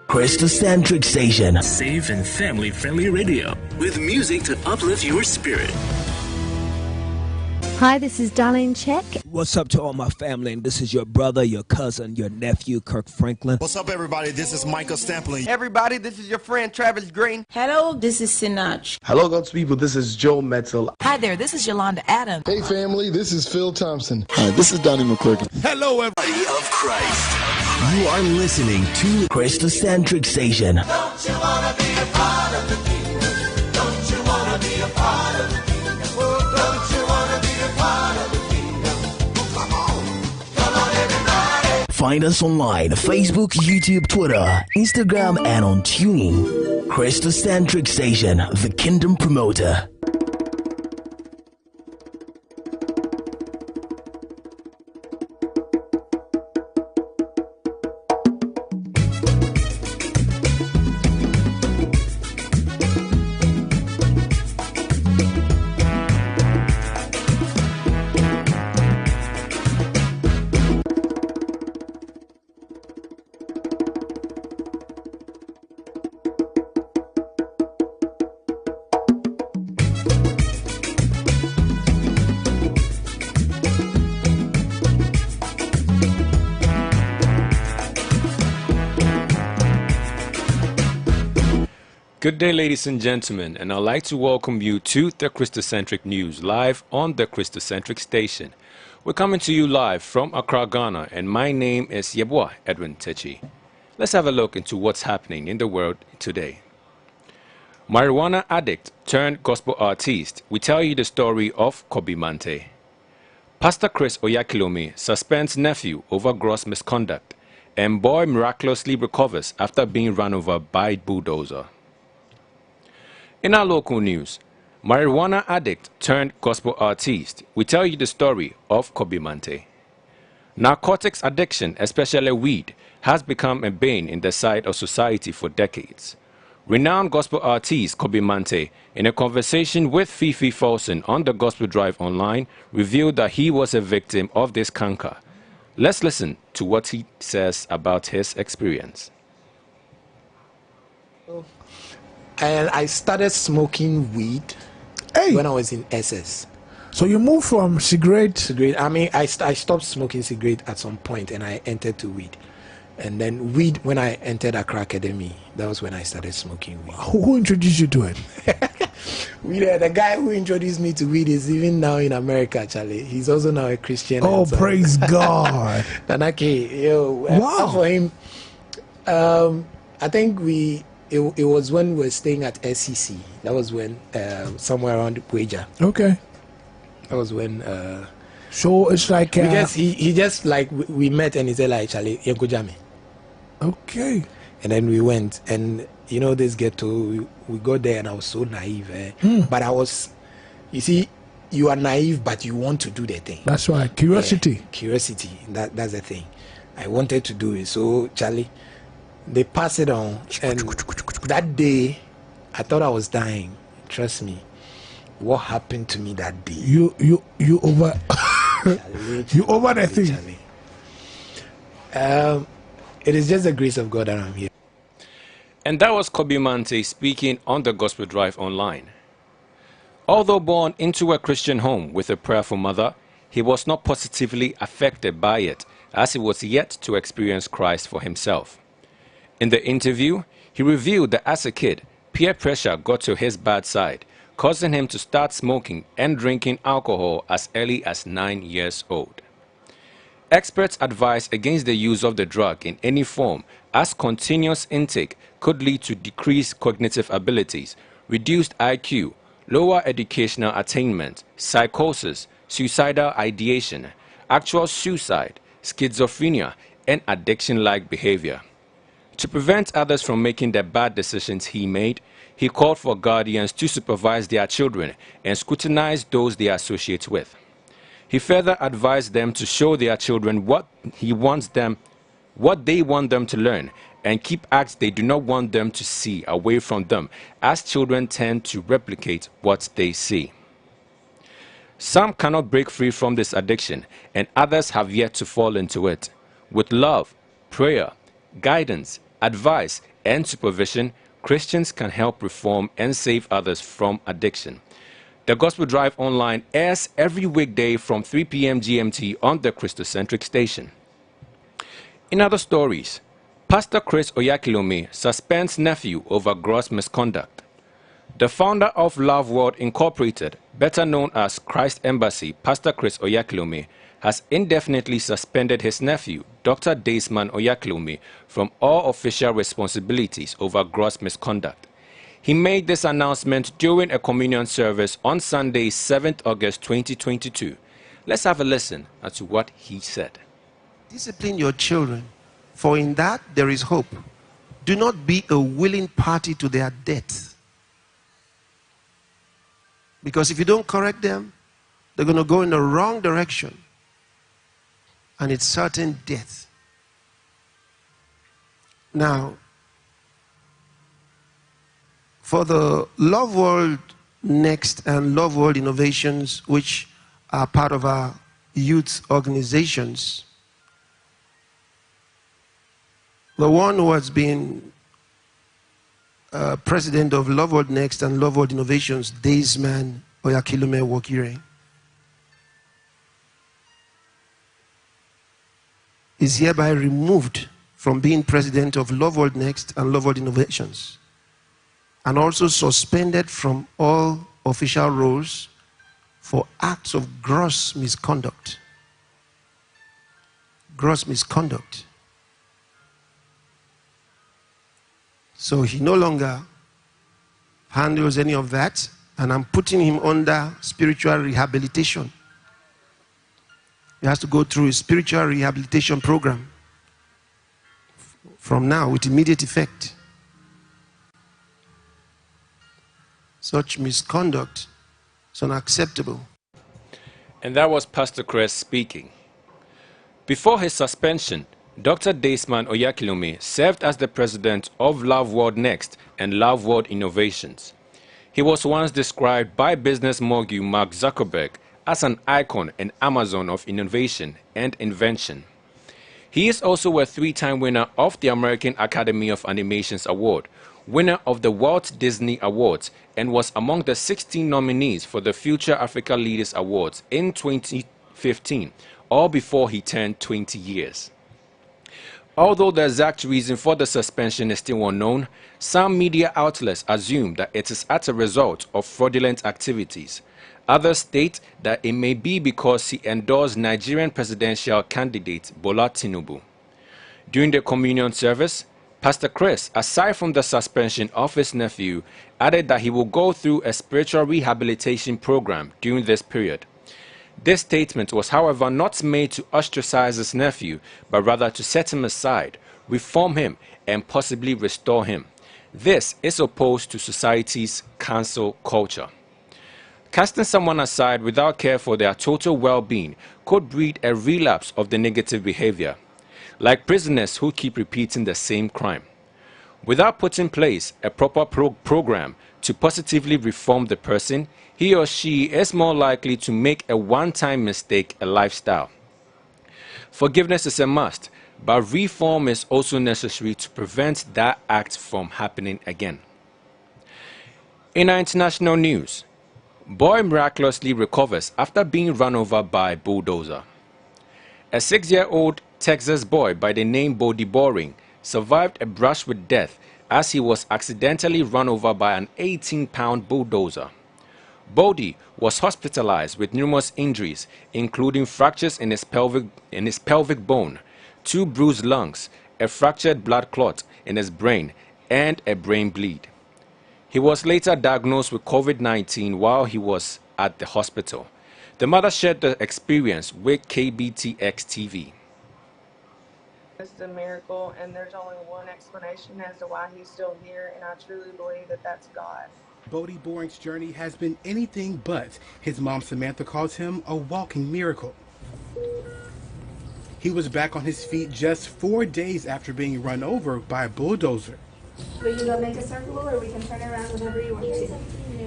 Kristocentric station. Safe and family-friendly radio with music to uplift your spirit. Hi, this is Darlene Check. What's up to all my family? And this is your brother, your cousin, your nephew, Kirk Franklin. What's up, everybody? This is Michael Stampling. Everybody, this is your friend Travis Green. Hello, this is Sinach. Hello, God's people. This is Joe Metzel. Hi there, this is Yolanda Adams. Hey, family, this is Phil Thompson. Hi, this is Donnie McClurkin. Hello, everybody of Christ. You are listening to Kristocentric station. Don't you wanna be a part of the kingdom? Don't you wanna be a part of the kingdom? Don't you wanna be a part of the kingdom? Come on, everybody. Find us online, Facebook, YouTube, Twitter, Instagram, and on Tuning. Kristocentric station, the Kingdom Promoter. Good day, ladies and gentlemen, and I'd like to welcome you to the Kristocentric News live on the Kristocentric station. We're coming to you live from Accra, Ghana, and my name is YEBOAH Edwin Takyi. Let's have a look into what's happening in the world today. Marijuana addict turned gospel artiste. We tell you the story of Kobe Mante. Pastor Chris Oyakhilome suspends nephew over gross misconduct, and boy miraculously recovers after being run over by bulldozer. In our local news, marijuana addict turned gospel artiste. We tell you the story of Kobe Mante. Narcotics addiction, especially weed, has become a bane in the sight of society for decades. Renowned gospel artiste Kobe Mante, in a conversation with Fifi Folsom on the Gospel Drive Online, revealed that he was a victim of this canker. Let's listen to what he says about his experience. And I started smoking weed when I was in SS. So you moved from cigarette? I mean, I stopped smoking cigarette at some point and I entered to weed. And then weed, when I entered Accra Academy, that was when I started smoking weed. Who introduced you to it? The guy who introduced me to weed is even now in America, Charlie. He's also now a Christian. Oh, praise God. Tanaki, wow. For him, I think it was when we were staying at SCC. That was when somewhere around Pueja. Okay. That was when. So it's like he just like we met and he said like Charlie Yenkojame. Okay. And then we went and you know this ghetto we got there and I was so naive. But I was, you see, you are naive but you want to do the thing. That's right. Curiosity. Curiosity. That's the thing. I wanted to do it. So Charlie, they passed it on, and that day I thought I was dying. Trust me, what happened to me that day? You over you over the thing. It is just the grace of God that I'm here. And that was Kobe Mante speaking on the Gospel Drive Online. Although born into a Christian home with a prayerful mother, he was not positively affected by it, as he was yet to experience Christ for himself. In the interview, he revealed that as a kid, peer pressure got to his bad side, causing him to start smoking and drinking alcohol as early as 9 years old. Experts advise against the use of the drug in any form, as continuous intake could lead to decreased cognitive abilities, reduced IQ, lower educational attainment, psychosis, suicidal ideation, actual suicide, schizophrenia, and addiction-like behavior. To prevent others from making the bad decisions he made, he called for guardians to supervise their children and scrutinize those they associate with. He further advised them to show their children what they want them to learn and keep acts they do not want them to see away from them, as children tend to replicate what they see. Some cannot break free from this addiction, and others have yet to fall into it. With love, prayer, guidance, advice, and supervision, Christians can help reform and save others from addiction. The Gospel Drive Online airs every weekday from 3 p.m. GMT on the Kristocentric station. In other stories, Pastor Chris Oyakhilome suspends nephew over gross misconduct. The founder of Love World Incorporated, better known as Christ Embassy, Pastor Chris Oyakhilome, has indefinitely suspended his nephew, Dr. Desmond Oyakhilome, from all official responsibilities over gross misconduct. He made this announcement during a communion service on Sunday, 7th August 2022. Let's have a listen as to what he said. Discipline your children, for in that there is hope. Do not be a willing party to their death. Because if you don't correct them, they're going to go in the wrong direction. And it's certain death. Now, for the Love World Next and Love World Innovations, which are part of our youth organizations, the one who has been president of Love World Next and Love World Innovations, Desmond Oyakhilome Wokire, is hereby removed from being president of Love World Next and Love World Innovations, and also suspended from all official roles for acts of gross misconduct. Gross misconduct. So he no longer handles any of that, and I'm putting him under spiritual rehabilitation. He has to go through a spiritual rehabilitation program from now with immediate effect. Such misconduct is unacceptable. And that was Pastor Chris speaking. Before his suspension, Dr. Desmond Oyakhilome served as the president of Love World Next and Love World Innovations. He was once described by business mogul Mark Zuckerberg as an icon and Amazon of innovation and invention. He is also a three-time winner of the American Academy of Animations Award, winner of the Walt Disney Awards, and was among the 16 nominees for the Future Africa Leaders Awards in 2015, all before he turned 20 years. Although the exact reason for the suspension is still unknown, some media outlets assume that it is as a result of fraudulent activities. Others state that it may be because he endorsed Nigerian presidential candidate Bola Tinubu. During the communion service, Pastor Chris, aside from the suspension of his nephew, added that he will go through a spiritual rehabilitation program during this period. This statement was, however, not made to ostracize his nephew, but rather to set him aside, reform him, and possibly restore him. This is opposed to society's cancel culture. Casting someone aside without care for their total well-being could breed a relapse of the negative behavior, like prisoners who keep repeating the same crime. Without putting in place a proper program to positively reform the person, he or she is more likely to make a one-time mistake a lifestyle. Forgiveness is a must, but reform is also necessary to prevent that act from happening again. In our international news, boy miraculously recovers after being run over by bulldozer. A 6-year-old Texas boy by the name Bodie Boring survived a brush with death as he was accidentally run over by an 18-pound bulldozer. Bodie was hospitalized with numerous injuries, including fractures in his pelvic bone, 2 bruised lungs, a fractured blood clot in his brain, and a brain bleed. He was later diagnosed with COVID-19 while he was at the hospital. The mother shared the experience with KBTX TV. It's a miracle, and there's only one explanation as to why he's still here, and I truly believe that that's God. Bodie Boring's journey has been anything but. His mom Samantha calls him a walking miracle. He was back on his feet just 4 days after being run over by a bulldozer. Will you go make a circle, or we can turn around whenever you want to?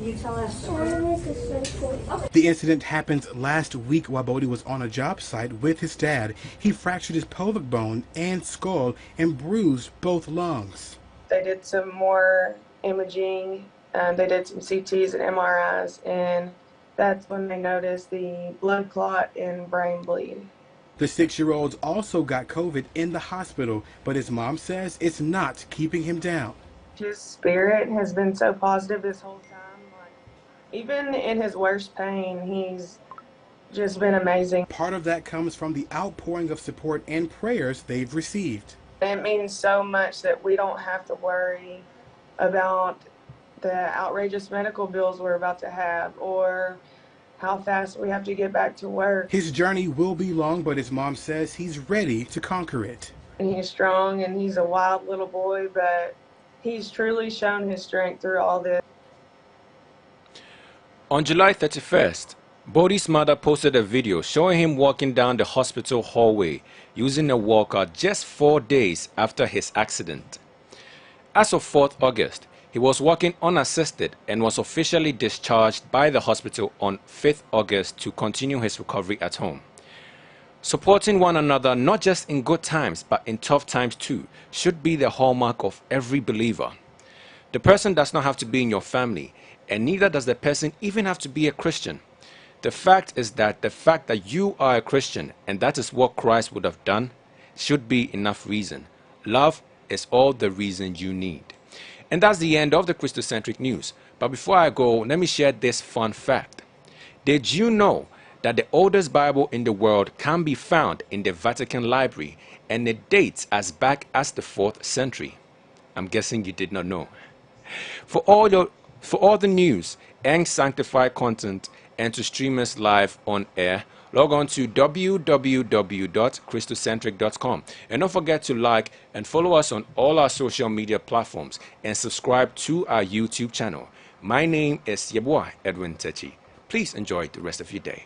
You tell us. Okay. The incident happened last week while Bodie was on a job site with his dad. He fractured his pelvic bone and skull and bruised both lungs. They did some more imaging, they did some CTs and MRIs, and that's when they noticed the blood clot and brain bleed. The 6-year-old also got COVID in the hospital, but his mom says it's not keeping him down. His spirit has been so positive this whole time. Even in his worst pain, he's just been amazing. Part of that comes from the outpouring of support and prayers they've received. It means so much that we don't have to worry about the outrageous medical bills we're about to have or how fast we have to get back to work. His journey will be long, but his mom says he's ready to conquer it. And he's strong and he's a wild little boy, but he's truly shown his strength through all this. On July 31st, Bodie's mother posted a video showing him walking down the hospital hallway using a walker just 4 days after his accident. As of 4th August, he was walking unassisted and was officially discharged by the hospital on 5th August to continue his recovery at home. Supporting one another not just in good times but in tough times too should be the hallmark of every believer. The person does not have to be in your family, and neither does the person even have to be a Christian. The fact is that the fact that you are a Christian and that is what Christ would have done should be enough reason. Love is all the reason you need. And that's the end of the Kristocentric news. But before I go, let me share this fun fact. Did you know that the oldest Bible in the world can be found in the Vatican Library and it dates as back as the 4th century? I'm guessing you did not know. For all the news and sanctified content and to stream us live on air, log on to www.kristocentric.com and don't forget to like and follow us on all our social media platforms and subscribe to our YouTube channel. My name is YEBOAH Edwin Takyi. Please enjoy the rest of your day.